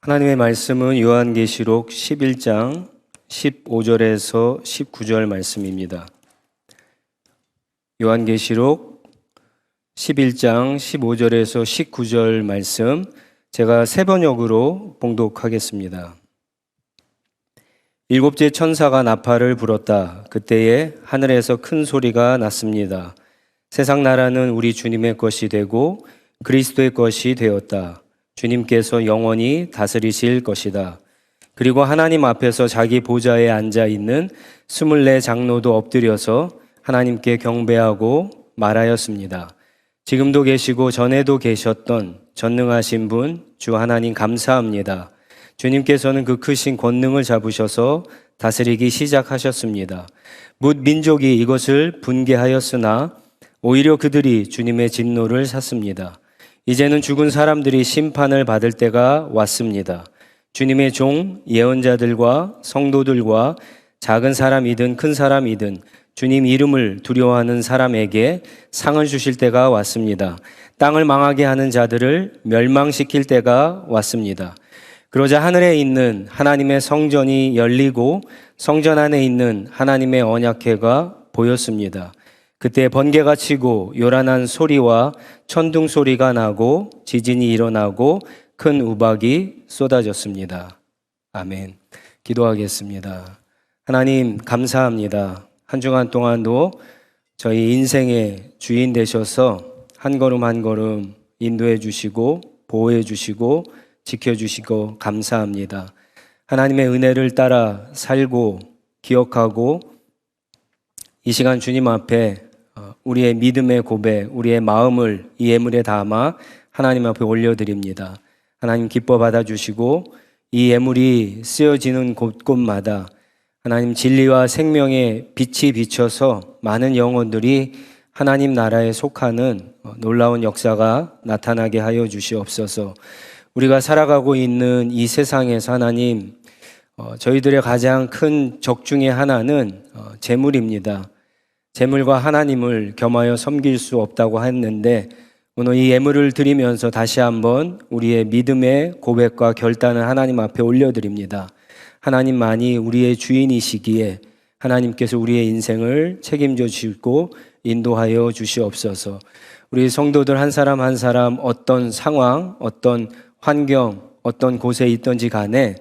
하나님의 말씀은 요한계시록 11장 15절에서 19절 말씀입니다. 요한계시록 11장 15절에서 19절 말씀 제가 세 번역으로 봉독하겠습니다. 일곱째 천사가 나팔을 불었다. 그때에 하늘에서 큰 소리가 났습니다. 세상 나라는 우리 주님의 것이 되고 그리스도의 것이 되었다. 주님께서 영원히 다스리실 것이다. 그리고 하나님 앞에서 자기 보좌에 앉아 있는 24 장로도 엎드려서 하나님께 경배하고 말하였습니다. 지금도 계시고 전에도 계셨던 전능하신 분 주 하나님 감사합니다. 주님께서는 그 크신 권능을 잡으셔서 다스리기 시작하셨습니다. 뭇 민족이 이것을 분개하였으나 오히려 그들이 주님의 진노를 샀습니다. 이제는 죽은 사람들이 심판을 받을 때가 왔습니다. 주님의 종 예언자들과 성도들과 작은 사람이든 큰 사람이든 주님 이름을 두려워하는 사람에게 상을 주실 때가 왔습니다. 땅을 망하게 하는 자들을 멸망시킬 때가 왔습니다. 그러자 하늘에 있는 하나님의 성전이 열리고 성전 안에 있는 하나님의 언약궤가 보였습니다. 그때 번개가 치고 요란한 소리와 천둥 소리가 나고 지진이 일어나고 큰 우박이 쏟아졌습니다. 아멘. 기도하겠습니다. 하나님 감사합니다. 한 주간 동안도 저희 인생의 주인 되셔서 한 걸음 한 걸음 인도해 주시고 보호해 주시고 지켜주시고 감사합니다. 하나님의 은혜를 따라 살고 기억하고 이 시간 주님 앞에 우리의 믿음의 고백, 우리의 마음을 이 예물에 담아 하나님 앞에 올려드립니다. 하나님 기뻐 받아주시고 이 예물이 쓰여지는 곳곳마다 하나님 진리와 생명의 빛이 비쳐서 많은 영혼들이 하나님 나라에 속하는 놀라운 역사가 나타나게 하여 주시옵소서. 우리가 살아가고 있는 이 세상에서 하나님 저희들의 가장 큰 적 중에 하나는 재물입니다. 재물과 하나님을 겸하여 섬길 수 없다고 했는데 오늘 이 예물을 드리면서 다시 한번 우리의 믿음의 고백과 결단을 하나님 앞에 올려드립니다. 하나님만이 우리의 주인이시기에 하나님께서 우리의 인생을 책임져 주시고 인도하여 주시옵소서. 우리 성도들 한 사람 한 사람 어떤 상황, 어떤 환경, 어떤 곳에 있든지 간에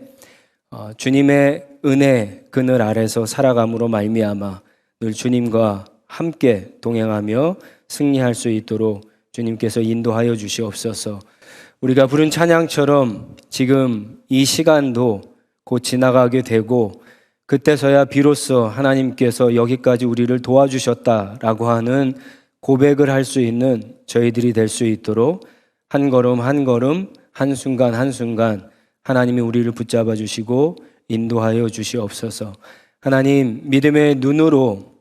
주님의 은혜 그늘 아래서 살아감으로 말미암아 늘 주님과 함께 동행하며 승리할 수 있도록 주님께서 인도하여 주시옵소서. 우리가 부른 찬양처럼 지금 이 시간도 곧 지나가게 되고 그때서야 비로소 하나님께서 여기까지 우리를 도와주셨다라고 하는 고백을 할 수 있는 저희들이 될 수 있도록 한 걸음 한 걸음 한순간 한순간 하나님이 우리를 붙잡아 주시고 인도하여 주시옵소서. 하나님 믿음의 눈으로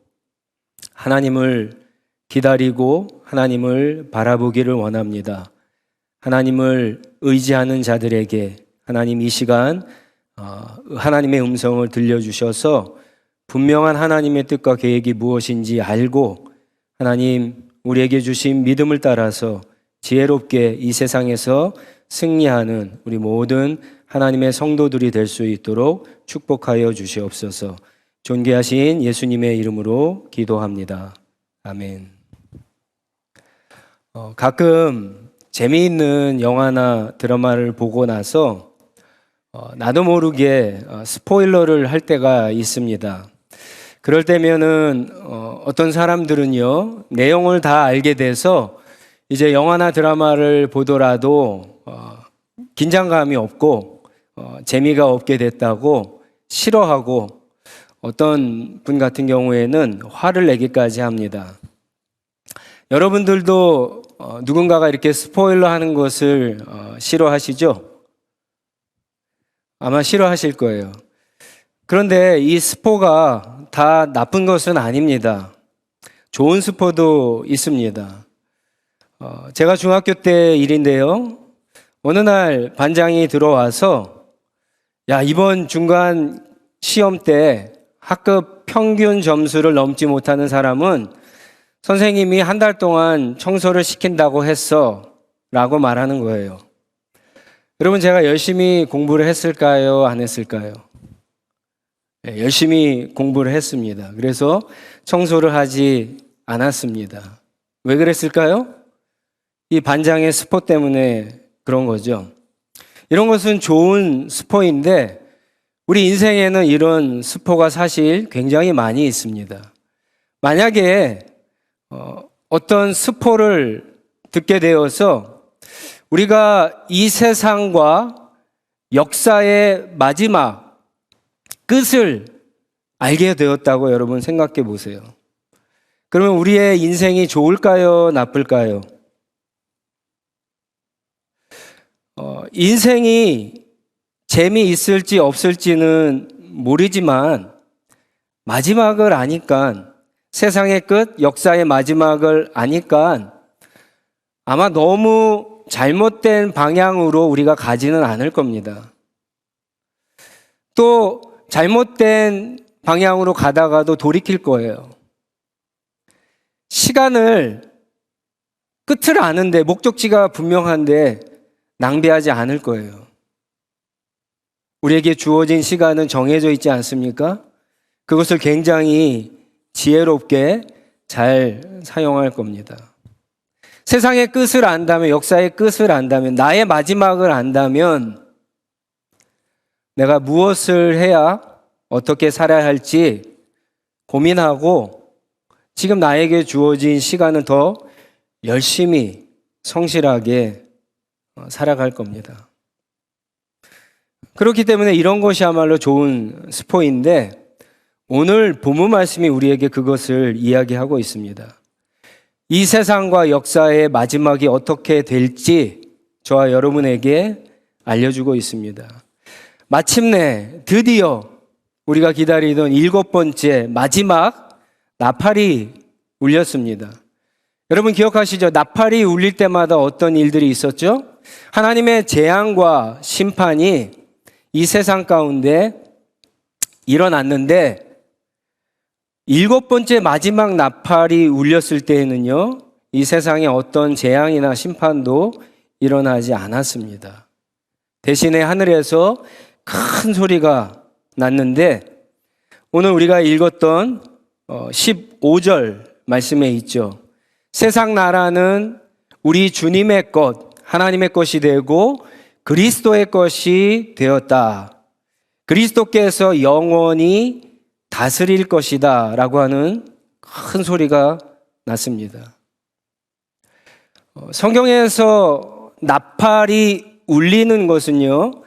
하나님을 기다리고 하나님을 바라보기를 원합니다. 하나님을 의지하는 자들에게 하나님 이 시간 하나님의 음성을 들려주셔서 분명한 하나님의 뜻과 계획이 무엇인지 알고 하나님 우리에게 주신 믿음을 따라서 지혜롭게 이 세상에서 승리하는 우리 모든 하나님의 성도들이 될 수 있도록 축복하여 주시옵소서. 존귀하신 예수님의 이름으로 기도합니다. 아멘. 가끔 재미있는 영화나 드라마를 보고 나서 나도 모르게 스포일러를 할 때가 있습니다. 그럴 때면은 어떤 사람들은요 내용을 다 알게 돼서 이제 영화나 드라마를 보더라도 긴장감이 없고 재미가 없게 됐다고 싫어하고 어떤 분 같은 경우에는 화를 내기까지 합니다. 여러분들도 누군가가 이렇게 스포일러 하는 것을 싫어하시죠? 아마 싫어하실 거예요. 그런데 이 스포가 다 나쁜 것은 아닙니다. 좋은 스포도 있습니다. 제가 중학교 때 일인데요. 어느 날 반장이 들어와서 야, 이번 중간 시험 때 학급 평균 점수를 넘지 못하는 사람은 선생님이 한 달 동안 청소를 시킨다고 했어 라고 말하는 거예요. 여러분, 제가 열심히 공부를 했을까요? 안 했을까요? 네, 열심히 공부를 했습니다. 그래서 청소를 하지 않았습니다. 왜 그랬을까요? 이 반장의 스포 때문에 그런 거죠. 이런 것은 좋은 스포인데 우리 인생에는 이런 스포가 사실 굉장히 많이 있습니다. 만약에 어떤 스포를 듣게 되어서 우리가 이 세상과 역사의 마지막 끝을 알게 되었다고 여러분 생각해 보세요. 그러면 우리의 인생이 좋을까요? 나쁠까요? 인생이 재미있을지 없을지는 모르지만 마지막을 아니까, 세상의 끝, 역사의 마지막을 아니까 아마 너무 잘못된 방향으로 우리가 가지는 않을 겁니다. 또 잘못된 방향으로 가다가도 돌이킬 거예요. 시간을 끝을 아는데, 목적지가 분명한데 낭비하지 않을 거예요. 우리에게 주어진 시간은 정해져 있지 않습니까? 그것을 굉장히 지혜롭게 잘 사용할 겁니다. 세상의 끝을 안다면, 역사의 끝을 안다면, 나의 마지막을 안다면 내가 무엇을 해야, 어떻게 살아야 할지 고민하고 지금 나에게 주어진 시간은 더 열심히 성실하게 살아갈 겁니다. 그렇기 때문에 이런 것이야말로 좋은 스포인데 오늘 본문 말씀이 우리에게 그것을 이야기하고 있습니다. 이 세상과 역사의 마지막이 어떻게 될지 저와 여러분에게 알려주고 있습니다. 마침내 드디어 우리가 기다리던 7번째 마지막 나팔이 울렸습니다. 여러분 기억하시죠? 나팔이 울릴 때마다 어떤 일들이 있었죠? 하나님의 재앙과 심판이 이 세상 가운데 일어났는데 7번째 마지막 나팔이 울렸을 때에는요, 이 세상에 어떤 재앙이나 심판도 일어나지 않았습니다. 대신에 하늘에서 큰 소리가 났는데 오늘 우리가 읽었던 15절 말씀에 있죠. 세상 나라는 우리 주님의 것, 하나님의 것이 되고 그리스도의 것이 되었다. 그리스도께서 영원히 다스릴 것이다 라고 하는 큰 소리가 났습니다. 성경에서 나팔이 울리는 것은요,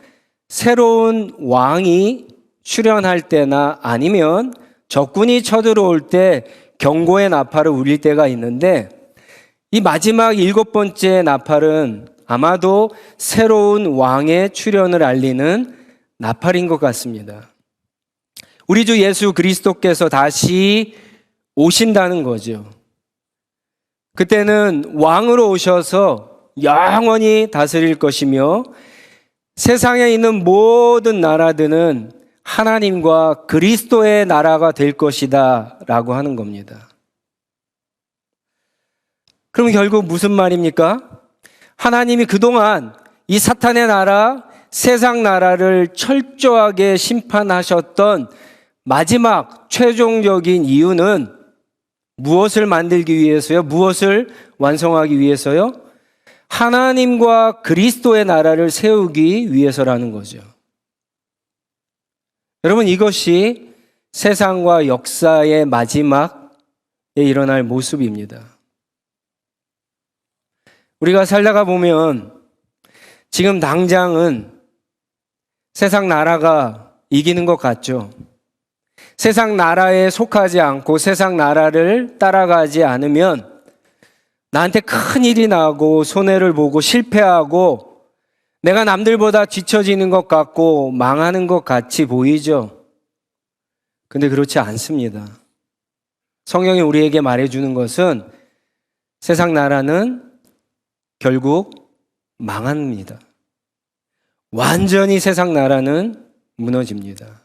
새로운 왕이 출현할 때나 아니면 적군이 쳐들어올 때 경고의 나팔을 울릴 때가 있는데 이 마지막 7번째 나팔은 아마도 새로운 왕의 출현을 알리는 나팔인 것 같습니다. 우리 주 예수 그리스도께서 다시 오신다는 거죠. 그때는 왕으로 오셔서 영원히 다스릴 것이며 세상에 있는 모든 나라들은 하나님과 그리스도의 나라가 될 것이다 라고 하는 겁니다. 그럼 결국 무슨 말입니까? 하나님이 그동안 이 사탄의 나라, 세상 나라를 철저하게 심판하셨던 마지막 최종적인 이유는 무엇을 만들기 위해서요? 무엇을 완성하기 위해서요? 하나님과 그리스도의 나라를 세우기 위해서라는 거죠. 여러분, 이것이 세상과 역사의 마지막에 일어날 모습입니다. 우리가 살다가 보면 지금 당장은 세상 나라가 이기는 것 같죠. 세상 나라에 속하지 않고 세상 나라를 따라가지 않으면 나한테 큰 일이 나고 손해를 보고 실패하고 내가 남들보다 뒤처지는 것 같고 망하는 것 같이 보이죠. 근데 그렇지 않습니다. 성경이 우리에게 말해주는 것은 세상 나라는 결국 망합니다. 완전히 세상 나라는 무너집니다.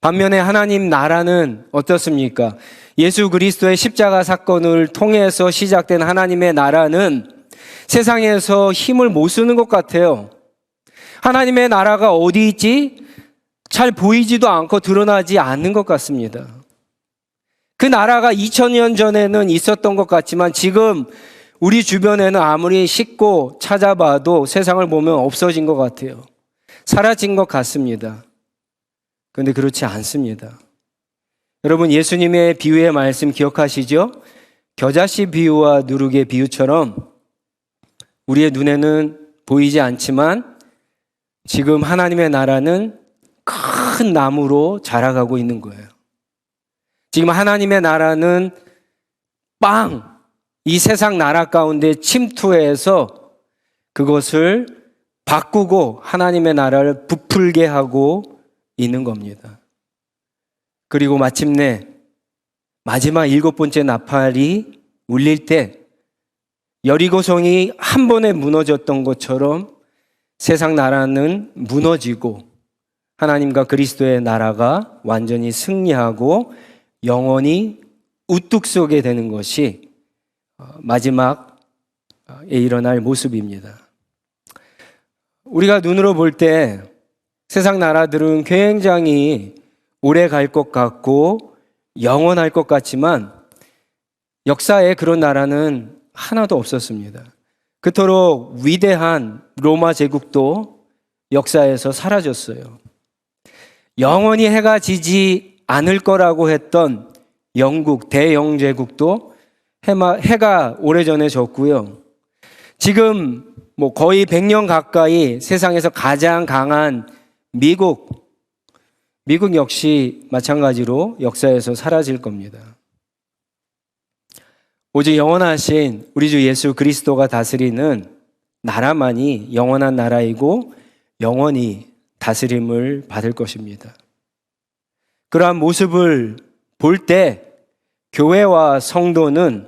반면에 하나님 나라는 어떻습니까? 예수 그리스도의 십자가 사건을 통해서 시작된 하나님의 나라는 세상에서 힘을 못 쓰는 것 같아요. 하나님의 나라가 어디 있지? 잘 보이지도 않고 드러나지 않는 것 같습니다. 그 나라가 2000년 전에는 있었던 것 같지만 지금 우리 주변에는 아무리 씻고 찾아봐도 세상을 보면 없어진 것 같아요. 사라진 것 같습니다. 그런데 그렇지 않습니다. 여러분, 예수님의 비유의 말씀 기억하시죠? 겨자씨 비유와 누룩의 비유처럼 우리의 눈에는 보이지 않지만 지금 하나님의 나라는 큰 나무로 자라가고 있는 거예요. 지금 하나님의 나라는 이 세상 나라 가운데 침투해서 그것을 바꾸고 하나님의 나라를 부풀게 하고 있는 겁니다. 그리고 마침내 마지막 7번째 나팔이 울릴 때 여리고성이 한 번에 무너졌던 것처럼 세상 나라는 무너지고 하나님과 그리스도의 나라가 완전히 승리하고 영원히 우뚝 서게 되는 것이 마지막에 일어날 모습입니다. 우리가 눈으로 볼 때 세상 나라들은 굉장히 오래 갈 것 같고 영원할 것 같지만 역사에 그런 나라는 하나도 없었습니다. 그토록 위대한 로마 제국도 역사에서 사라졌어요. 영원히 해가 지지 않을 거라고 했던 영국 대영제국도 해가 오래전에 졌고요. 지금 거의 100년 가까이 세상에서 가장 강한 미국 역시 마찬가지로 역사에서 사라질 겁니다. 오직 영원하신 우리 주 예수 그리스도가 다스리는 나라만이 영원한 나라이고 영원히 다스림을 받을 것입니다. 그러한 모습을 볼 때 교회와 성도는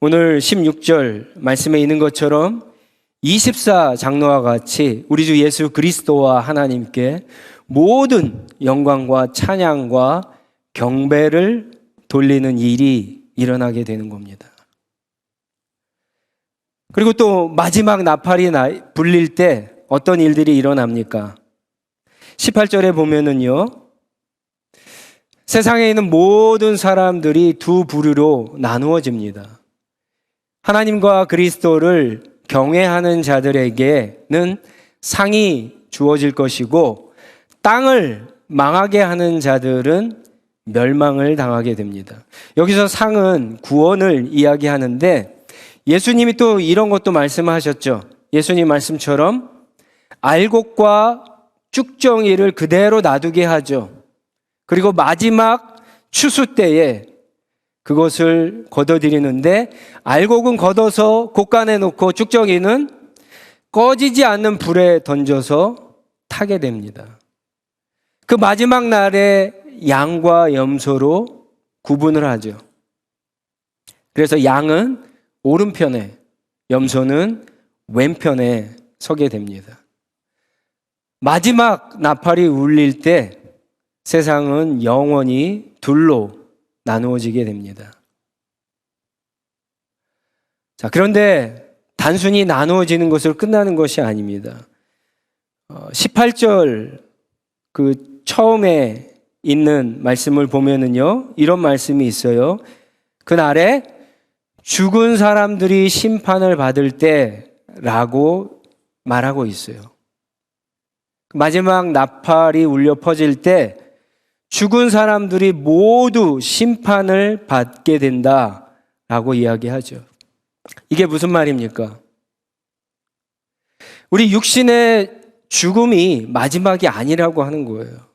오늘 16절 말씀에 있는 것처럼 24장로와 같이 우리 주 예수 그리스도와 하나님께 모든 영광과 찬양과 경배를 돌리는 일이 일어나게 되는 겁니다. 그리고 또 마지막 나팔이 불릴 때 어떤 일들이 일어납니까? 18절에 보면은요, 세상에 있는 모든 사람들이 두 부류로 나누어집니다. 하나님과 그리스도를 경외하는 자들에게는 상이 주어질 것이고 땅을 망하게 하는 자들은 멸망을 당하게 됩니다. 여기서 상은 구원을 이야기하는데 예수님이 또 이런 것도 말씀하셨죠. 예수님 말씀처럼 알곡과 쭉정이를 그대로 놔두게 하죠. 그리고 마지막 추수 때에 그것을 걷어들이는데 알곡은 걷어서 곳간에 놓고 쭉정이는 꺼지지 않는 불에 던져서 타게 됩니다. 그 마지막 날에 양과 염소로 구분을 하죠. 그래서 양은 오른편에, 염소는 왼편에 서게 됩니다. 마지막 나팔이 울릴 때 세상은 영원히 둘로 나누어지게 됩니다. 자, 그런데 단순히 나누어지는 것으로 끝나는 것이 아닙니다. 18절 그 처음에 있는 말씀을 보면은요, 이런 말씀이 있어요. 그날에 죽은 사람들이 심판을 받을 때라고 말하고 있어요. 마지막 나팔이 울려 퍼질 때 죽은 사람들이 모두 심판을 받게 된다라고 이야기하죠. 이게 무슨 말입니까? 우리 육신의 죽음이 마지막이 아니라고 하는 거예요.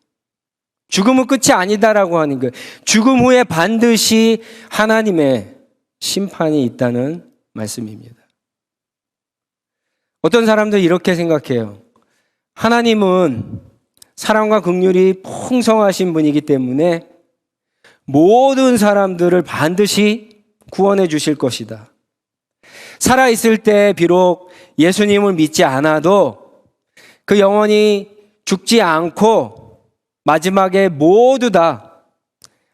죽음은 끝이 아니다라고 하는 거예요. 죽음 후에 반드시 하나님의 심판이 있다는 말씀입니다. 어떤 사람들이 이렇게 생각해요. 하나님은 사랑과 긍휼이 풍성하신 분이기 때문에 모든 사람들을 반드시 구원해 주실 것이다. 살아있을 때 비록 예수님을 믿지 않아도 그 영혼이 죽지 않고 마지막에 모두 다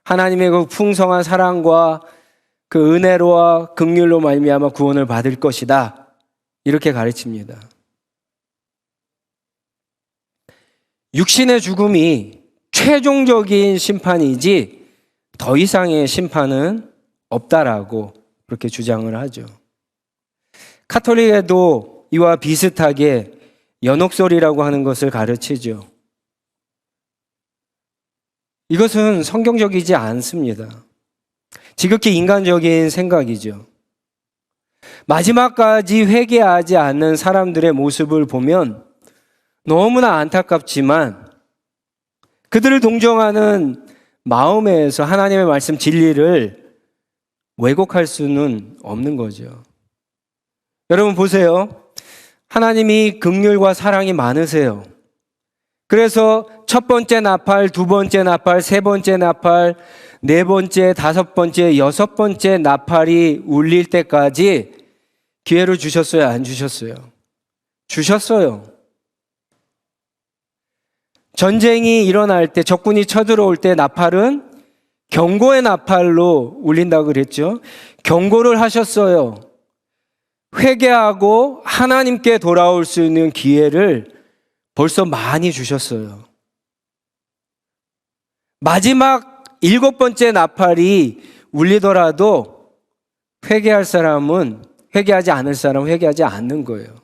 하나님의 그 풍성한 사랑과 그 은혜로와 긍휼로 말미암아 구원을 받을 것이다. 이렇게 가르칩니다. 육신의 죽음이 최종적인 심판이지 더 이상의 심판은 없다라고 그렇게 주장을 하죠. 카톨릭에도 이와 비슷하게 연옥설이라고 하는 것을 가르치죠. 이것은 성경적이지 않습니다. 지극히 인간적인 생각이죠. 마지막까지 회개하지 않는 사람들의 모습을 보면 너무나 안타깝지만 그들을 동정하는 마음에서 하나님의 말씀 진리를 왜곡할 수는 없는 거죠. 여러분 보세요. 하나님이 긍휼과 사랑이 많으세요. 그래서 첫 번째 나팔, 두 번째 나팔, 세 번째 나팔, 네 번째, 다섯 번째, 여섯 번째 나팔이 울릴 때까지 기회를 주셨어요? 안 주셨어요? 주셨어요. 전쟁이 일어날 때, 적군이 쳐들어올 때 나팔은 경고의 나팔로 울린다고 그랬죠. 경고를 하셨어요. 회개하고 하나님께 돌아올 수 있는 기회를 벌써 많이 주셨어요. 마지막 일곱 번째 나팔이 울리더라도 회개하지 않을 사람은 회개하지 않는 거예요.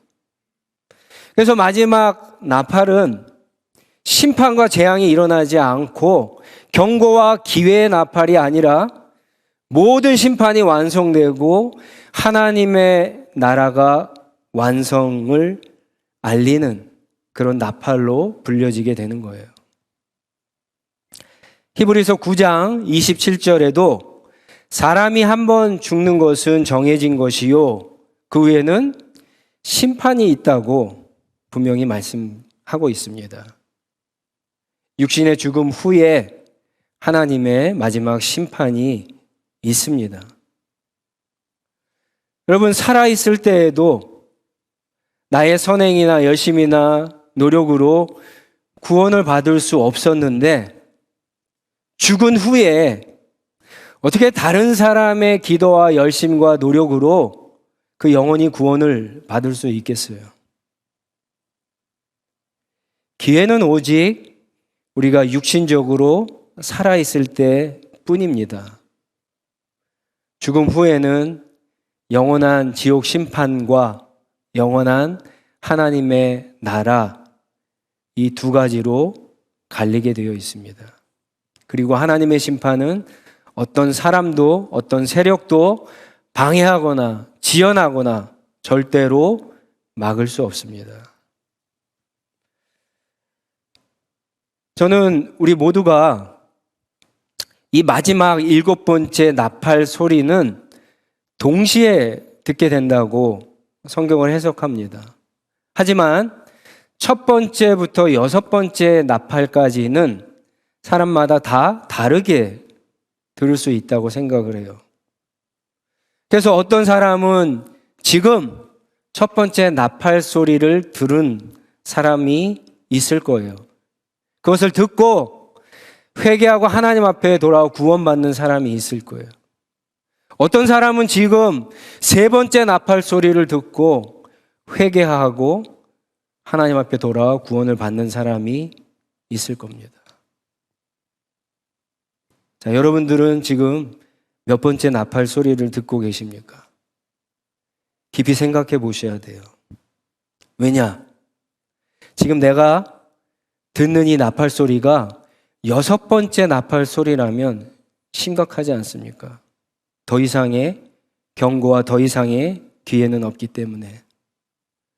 그래서 마지막 나팔은 심판과 재앙이 일어나지 않고 경고와 기회의 나팔이 아니라 모든 심판이 완성되고 하나님의 나라가 완성을 알리는 그런 나팔로 불려지게 되는 거예요. 히브리서 9장 27절에도 사람이 한 번 죽는 것은 정해진 것이요 그 후에는 심판이 있다고 분명히 말씀하고 있습니다. 육신의 죽음 후에 하나님의 마지막 심판이 있습니다. 여러분, 살아있을 때에도 나의 선행이나 열심이나 노력으로 구원을 받을 수 없었는데 죽은 후에 어떻게 다른 사람의 기도와 열심과 노력으로 그 영혼이 구원을 받을 수 있겠어요? 기회는 오직 우리가 육신적으로 살아있을 때 뿐입니다. 죽음 후에는 영원한 지옥 심판과 영원한 하나님의 나라, 이 두 가지로 갈리게 되어 있습니다. 그리고 하나님의 심판은 어떤 사람도 어떤 세력도 방해하거나 지연하거나 절대로 막을 수 없습니다. 저는 우리 모두가 이 마지막 일곱 번째 나팔 소리는 동시에 듣게 된다고 성경을 해석합니다. 하지만 첫 번째부터 여섯 번째 나팔까지는 사람마다 다 다르게 들을 수 있다고 생각을 해요. 그래서 어떤 사람은 지금 첫 번째 나팔 소리를 들은 사람이 있을 거예요. 그것을 듣고 회개하고 하나님 앞에 돌아와 구원받는 사람이 있을 거예요. 어떤 사람은 지금 세 번째 나팔 소리를 듣고 회개하고 하나님 앞에 돌아와 구원을 받는 사람이 있을 겁니다. 자, 여러분들은 지금 몇 번째 나팔 소리를 듣고 계십니까? 깊이 생각해 보셔야 돼요. 왜냐? 지금 내가 듣는 이 나팔 소리가 여섯 번째 나팔 소리라면 심각하지 않습니까? 더 이상의 경고와 더 이상의 기회는 없기 때문에.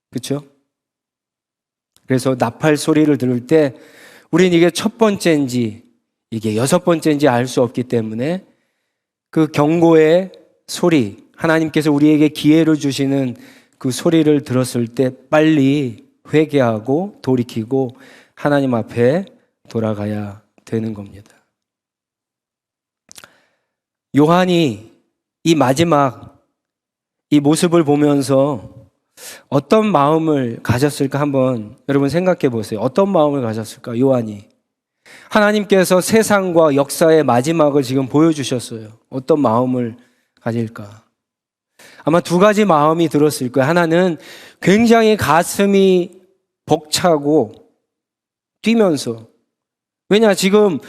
그렇죠? 그래서 나팔 소리를 들을 때 우린 이게 첫 번째인지 이게 여섯 번째인지 알 수 없기 때문에 그 경고의 소리, 하나님께서 우리에게 기회를 주시는 그 소리를 들었을 때 빨리 회개하고 돌이키고 하나님 앞에 돌아가야 되는 겁니다. 요한이 이 마지막 이 모습을 보면서 어떤 마음을 가졌을까 한번 여러분 생각해 보세요. 어떤 마음을 가졌을까? 요한이. 하나님께서 세상과 역사의 마지막을 지금 보여주셨어요. 어떤 마음을 가질까? 아마 두 가지 마음이 들었을 거예요. 하나는 굉장히 가슴이 벅차고 뛰면서. 왜냐, 지금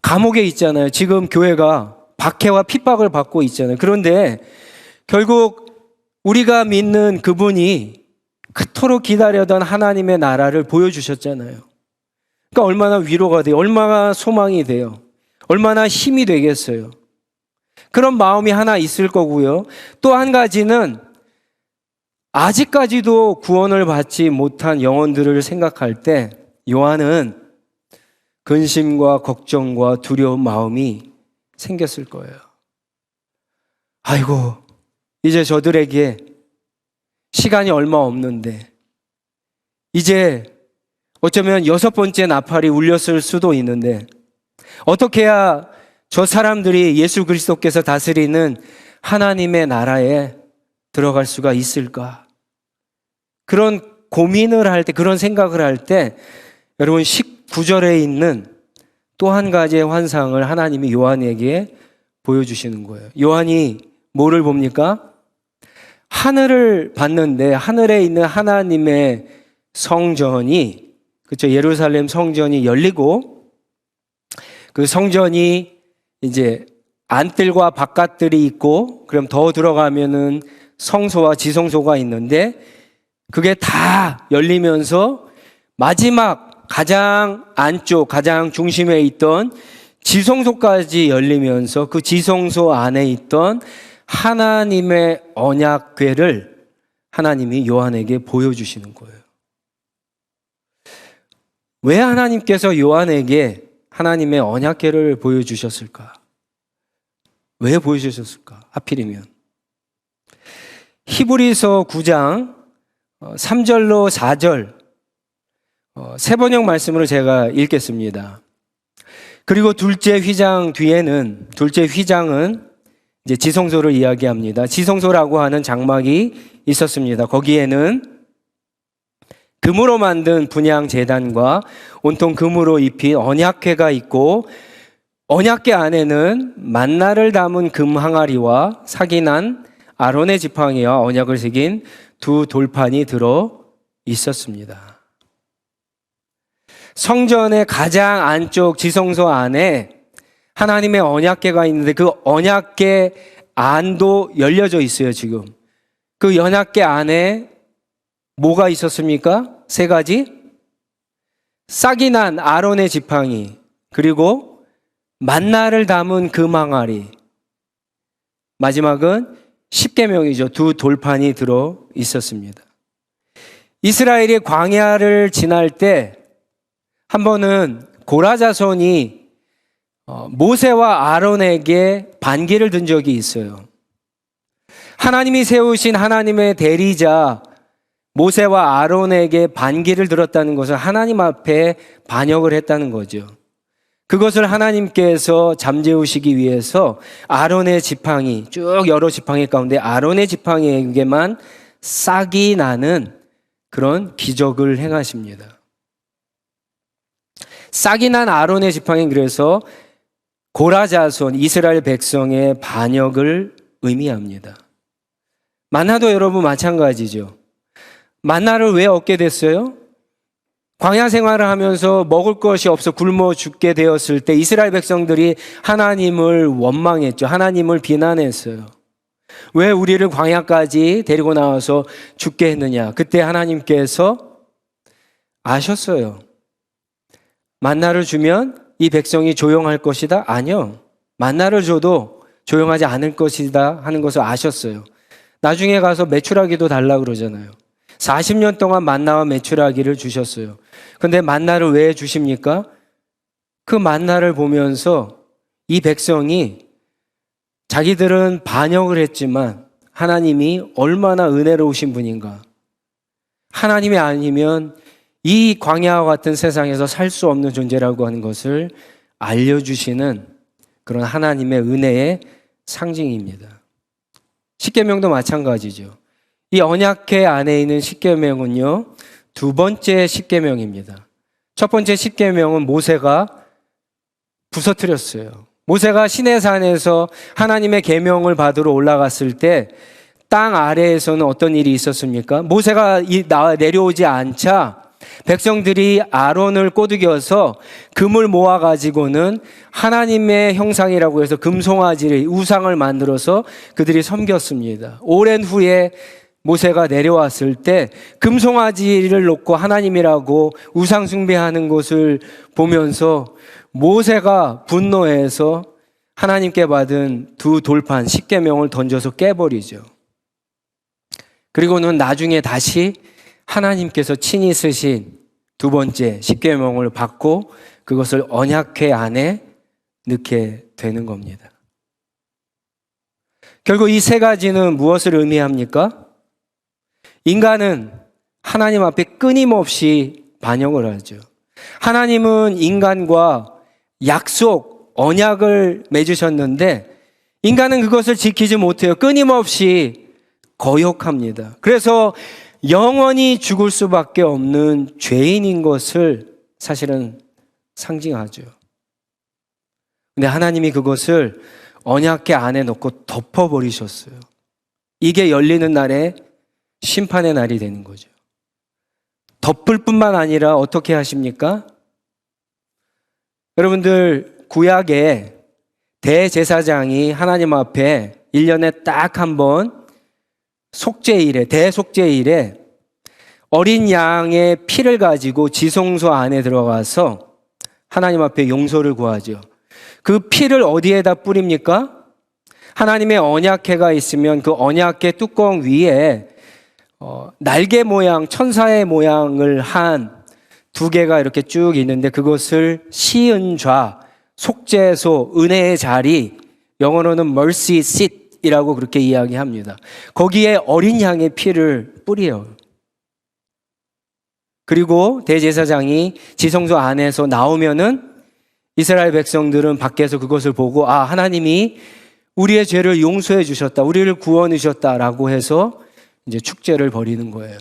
감옥에 있잖아요. 지금 교회가 박해와 핍박을 받고 있잖아요. 그런데 결국 우리가 믿는 그분이 그토록 기다려던 하나님의 나라를 보여주셨잖아요. 그러니까 얼마나 위로가 돼요. 얼마나 소망이 돼요. 얼마나 힘이 되겠어요. 그런 마음이 하나 있을 거고요. 또 한 가지는 아직까지도 구원을 받지 못한 영혼들을 생각할 때 요한은 근심과 걱정과 두려운 마음이 생겼을 거예요. 아이고, 이제 저들에게 시간이 얼마 없는데, 이제 어쩌면 6번째 나팔이 울렸을 수도 있는데, 어떻게 해야 저 사람들이 예수 그리스도께서 다스리는 하나님의 나라에 들어갈 수가 있을까? 그런 고민을 할 때, 그런 생각을 할 때, 여러분 19절에 있는 또 한 가지의 환상을 하나님이 요한에게 보여주시는 거예요. 요한이 뭐를 봅니까? 하늘을 봤는데 하늘에 있는 하나님의 성전이, 그렇죠, 예루살렘 성전이 열리고 그 성전이 이제 안뜰과 바깥뜰이 있고, 그럼 더 들어가면은 성소와 지성소가 있는데 그게 다 열리면서 마지막 가장 안쪽, 가장 중심에 있던 지성소까지 열리면서 그 지성소 안에 있던 하나님의 언약궤를 하나님이 요한에게 보여주시는 거예요. 왜 하나님께서 요한에게 하나님의 언약궤를 보여주셨을까? 왜 보여주셨을까? 하필이면 히브리서 9장 3절로 4절 세번역 말씀으로 제가 읽겠습니다. 그리고 둘째 휘장 뒤에는, 둘째 휘장은 이제 지성소를 이야기합니다. 지성소라고 하는 장막이 있었습니다. 거기에는 금으로 만든 분향 제단과 온통 금으로 입힌 언약궤가 있고, 언약궤 안에는 만나를 담은 금 항아리와 사기난 아론의 지팡이와 언약을 새긴 두 돌판이 들어 있었습니다. 성전의 가장 안쪽 지성소 안에 하나님의 언약궤가 있는데 그 언약궤 안도 열려져 있어요. 지금 그 언약궤 안에 뭐가 있었습니까? 세 가지. 싹이 난 아론의 지팡이, 그리고 만나를 담은 금 항아리, 마지막은 십계명이죠. 두 돌판이 들어 있었습니다. 이스라엘이 광야를 지날 때 한 번은 고라 자손이 모세와 아론에게 반기를 든 적이 있어요. 하나님이 세우신 하나님의 대리자 모세와 아론에게 반기를 들었다는 것은 하나님 앞에 반역을 했다는 거죠. 그것을 하나님께서 잠재우시기 위해서 아론의 지팡이, 쭉 여러 지팡이 가운데 아론의 지팡이에게만 싹이 나는 그런 기적을 행하십니다. 싹이 난 아론의 지팡이는 그래서 고라 자손 이스라엘 백성의 반역을 의미합니다. 만나도 여러분 마찬가지죠. 만나를 왜 얻게 됐어요? 광야 생활을 하면서 먹을 것이 없어 굶어 죽게 되었을 때 이스라엘 백성들이 하나님을 원망했죠. 하나님을 비난했어요. 왜 우리를 광야까지 데리고 나와서 죽게 했느냐? 그때 하나님께서 아셨어요. 만나를 주면 이 백성이 조용할 것이다? 아니요. 만나를 줘도 조용하지 않을 것이다 하는 것을 아셨어요. 나중에 가서 메추라기도 달라고 그러잖아요. 40년 동안 만나와 메추라기를 주셨어요. 근데 만나를 왜 주십니까? 그 만나를 보면서 이 백성이 자기들은 반역을 했지만 하나님이 얼마나 은혜로우신 분인가. 하나님이 아니면 이 광야와 같은 세상에서 살 수 없는 존재라고 하는 것을 알려주시는 그런 하나님의 은혜의 상징입니다. 십계명도 마찬가지죠. 이 언약궤 안에 있는 십계명은요, 두 번째 십계명입니다. 첫 번째 십계명은 모세가 부서뜨렸어요. 모세가 시내산에서 하나님의 계명을 받으러 올라갔을 때 땅 아래에서는 어떤 일이 있었습니까? 모세가 내려오지 않자 백성들이 아론을 꼬드겨서 금을 모아가지고는 하나님의 형상이라고 해서 금송아지를 우상을 만들어서 그들이 섬겼습니다. 오랜 후에 모세가 내려왔을 때 금송아지를 놓고 하나님이라고 우상 숭배하는 것을 보면서 모세가 분노해서 하나님께 받은 두 돌판 10계명을 던져서 깨버리죠. 그리고는 나중에 다시 하나님께서 친히 쓰신 두 번째 10계명을 받고 그것을 언약궤 안에 넣게 되는 겁니다. 결국 이 세 가지는 무엇을 의미합니까? 인간은 하나님 앞에 끊임없이 반역을 하죠. 하나님은 인간과 약속, 언약을 맺으셨는데 인간은 그것을 지키지 못해요. 끊임없이 거역합니다. 그래서 영원히 죽을 수밖에 없는 죄인인 것을 사실은 상징하죠. 근데 하나님이 그것을 언약궤 안에 넣고 덮어버리셨어요. 이게 열리는 날에 심판의 날이 되는 거죠. 덮을 뿐만 아니라 어떻게 하십니까? 여러분들 구약에 대제사장이 하나님 앞에 1년에 딱 한 번 속죄일에 대속죄일에 어린 양의 피를 가지고 지성소 안에 들어가서 하나님 앞에 용서를 구하죠. 그 피를 어디에다 뿌립니까? 하나님의 언약궤가 있으면 그 언약궤 뚜껑 위에 날개 모양, 천사의 모양을 한 두 개가 이렇게 쭉 있는데 그것을 시은좌, 속죄소, 은혜의 자리, 영어로는 mercy seat이라고 그렇게 이야기합니다. 거기에 어린 양의 피를 뿌려요. 그리고 대제사장이 지성소 안에서 나오면은 이스라엘 백성들은 밖에서 그것을 보고 아, 하나님이 우리의 죄를 용서해 주셨다, 우리를 구원해 주셨다라고 해서 이제 축제를 벌이는 거예요.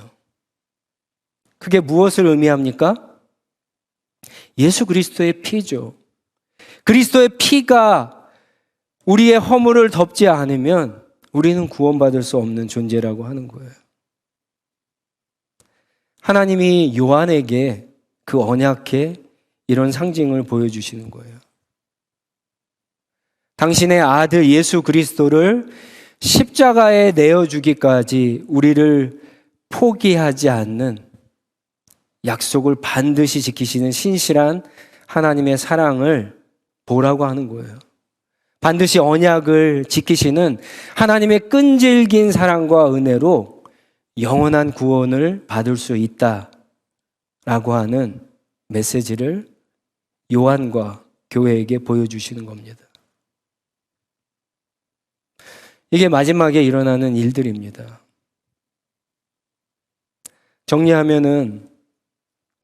그게 무엇을 의미합니까? 예수 그리스도의 피죠. 그리스도의 피가 우리의 허물을 덮지 않으면 우리는 구원받을 수 없는 존재라고 하는 거예요. 하나님이 요한에게 그 언약궤 이런 상징을 보여주시는 거예요. 당신의 아들 예수 그리스도를 십자가에 내어주기까지 우리를 포기하지 않는 약속을 반드시 지키시는 신실한 하나님의 사랑을 보라고 하는 거예요. 반드시 언약을 지키시는 하나님의 끈질긴 사랑과 은혜로 영원한 구원을 받을 수 있다라고 하는 메시지를 요한과 교회에게 보여주시는 겁니다. 이게 마지막에 일어나는 일들입니다. 정리하면은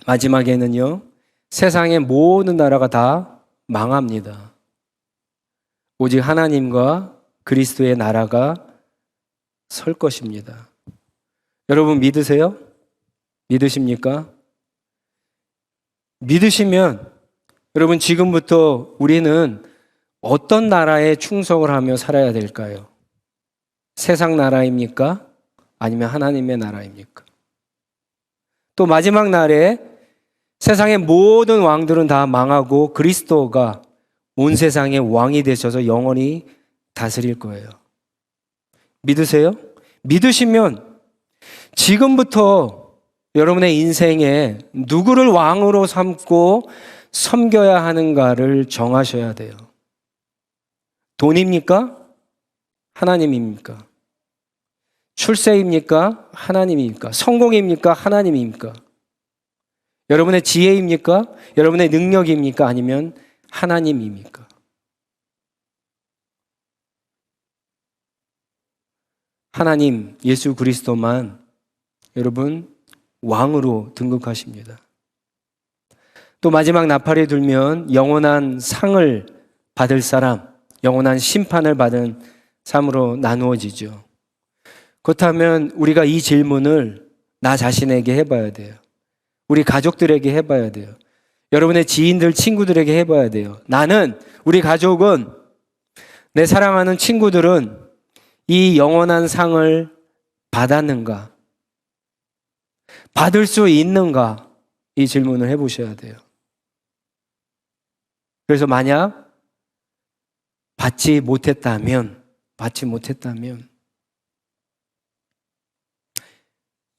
마지막에는요, 세상의 모든 나라가 다 망합니다. 오직 하나님과 그리스도의 나라가 설 것입니다. 여러분 믿으세요? 믿으십니까? 믿으시면 여러분 지금부터 우리는 어떤 나라에 충성을 하며 살아야 될까요? 세상 나라입니까? 아니면 하나님의 나라입니까? 또 마지막 날에 세상의 모든 왕들은 다 망하고 그리스도가 온 세상의 왕이 되셔서 영원히 다스릴 거예요. 믿으세요? 믿으시면 지금부터 여러분의 인생에 누구를 왕으로 삼고 섬겨야 하는가를 정하셔야 돼요. 돈입니까? 하나님입니까? 출세입니까? 하나님입니까? 성공입니까? 하나님입니까? 여러분의 지혜입니까? 여러분의 능력입니까? 아니면 하나님입니까? 하나님, 예수 그리스도만 여러분 왕으로 등극하십니다. 또 마지막 나팔이 들면 영원한 상을 받을 사람, 영원한 심판을 받은 삶으로 나누어지죠. 그렇다면 우리가 이 질문을 나 자신에게 해봐야 돼요. 우리 가족들에게 해봐야 돼요. 여러분의 지인들, 친구들에게 해봐야 돼요. 나는, 우리 가족은, 내 사랑하는 친구들은 이 영원한 상을 받았는가? 받을 수 있는가? 이 질문을 해보셔야 돼요. 그래서 만약 받지 못했다면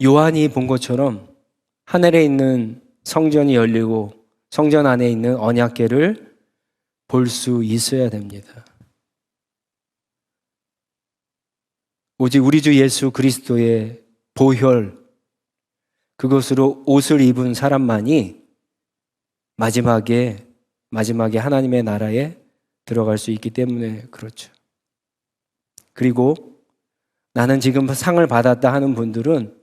요한이 본 것처럼 하늘에 있는 성전이 열리고 성전 안에 있는 언약궤를 볼 수 있어야 됩니다. 오직 우리 주 예수 그리스도의 보혈, 그것으로 옷을 입은 사람만이 마지막에 하나님의 나라에 들어갈 수 있기 때문에 그렇죠. 그리고 나는 지금 상을 받았다 하는 분들은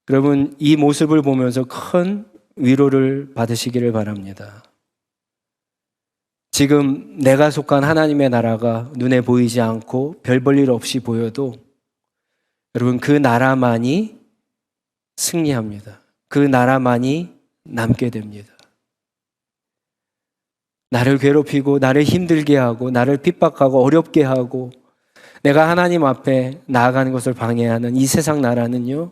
여러분 이 모습을 보면서 큰 위로를 받으시기를 바랍니다. 지금 내가 속한 하나님의 나라가 눈에 보이지 않고 별 볼 일 없이 보여도 여러분 그 나라만이 승리합니다. 그 나라만이 남게 됩니다. 나를 괴롭히고 나를 힘들게 하고 나를 핍박하고 어렵게 하고 내가 하나님 앞에 나아가는 것을 방해하는 이 세상 나라는요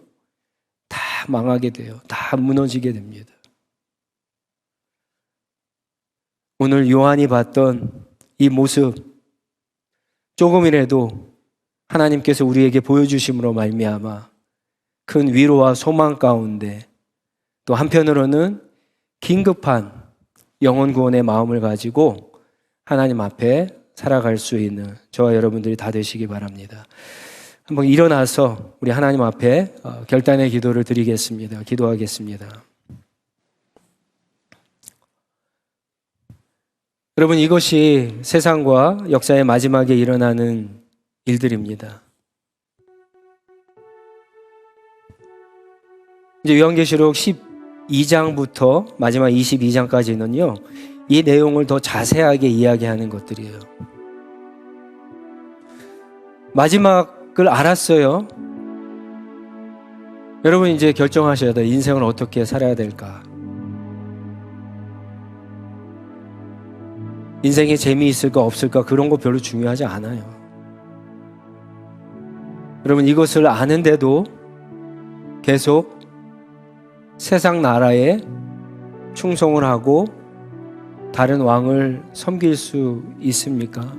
다 망하게 돼요. 다 무너지게 됩니다. 오늘 요한이 봤던 이 모습 조금이라도 하나님께서 우리에게 보여주심으로 말미암아 큰 위로와 소망 가운데 또 한편으로는 긴급한 영혼 구원의 마음을 가지고 하나님 앞에 살아갈 수 있는 저와 여러분들이 다 되시기 바랍니다. 한번 일어나서 우리 하나님 앞에 결단의 기도를 드리겠습니다. 기도하겠습니다. 여러분 이것이 세상과 역사의 마지막에 일어나는 일들입니다. 이제 요한계시록 12장부터 마지막 22장까지는요 이 내용을 더 자세하게 이야기하는 것들이에요. 마지막을 알았어요. 여러분 이제 결정하셔야 돼요. 인생을 어떻게 살아야 될까? 인생에 재미있을까 없을까 그런 거 별로 중요하지 않아요. 여러분 이것을 아는데도 계속 세상 나라에 충성을 하고 다른 왕을 섬길 수 있습니까?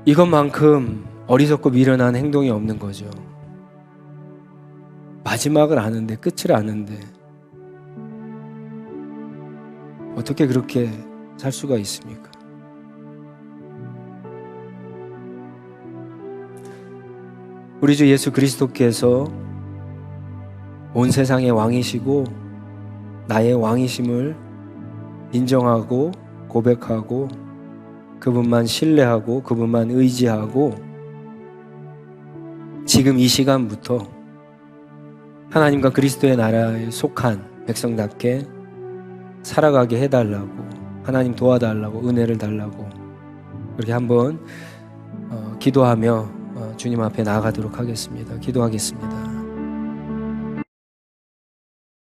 이것만큼 어리석고 미련한 행동이 없는 거죠. 마지막을 아는데 끝을 아는데 어떻게 그렇게 살 수가 있습니까? 우리 주 예수 그리스도께서 온 세상의 왕이시고 나의 왕이심을 인정하고 고백하고 그분만 신뢰하고 그분만 의지하고 지금 이 시간부터 하나님과 그리스도의 나라에 속한 백성답게 살아가게 해달라고 하나님 도와달라고 은혜를 달라고 그렇게 한번 기도하며 주님 앞에 나아가도록 하겠습니다. 기도하겠습니다.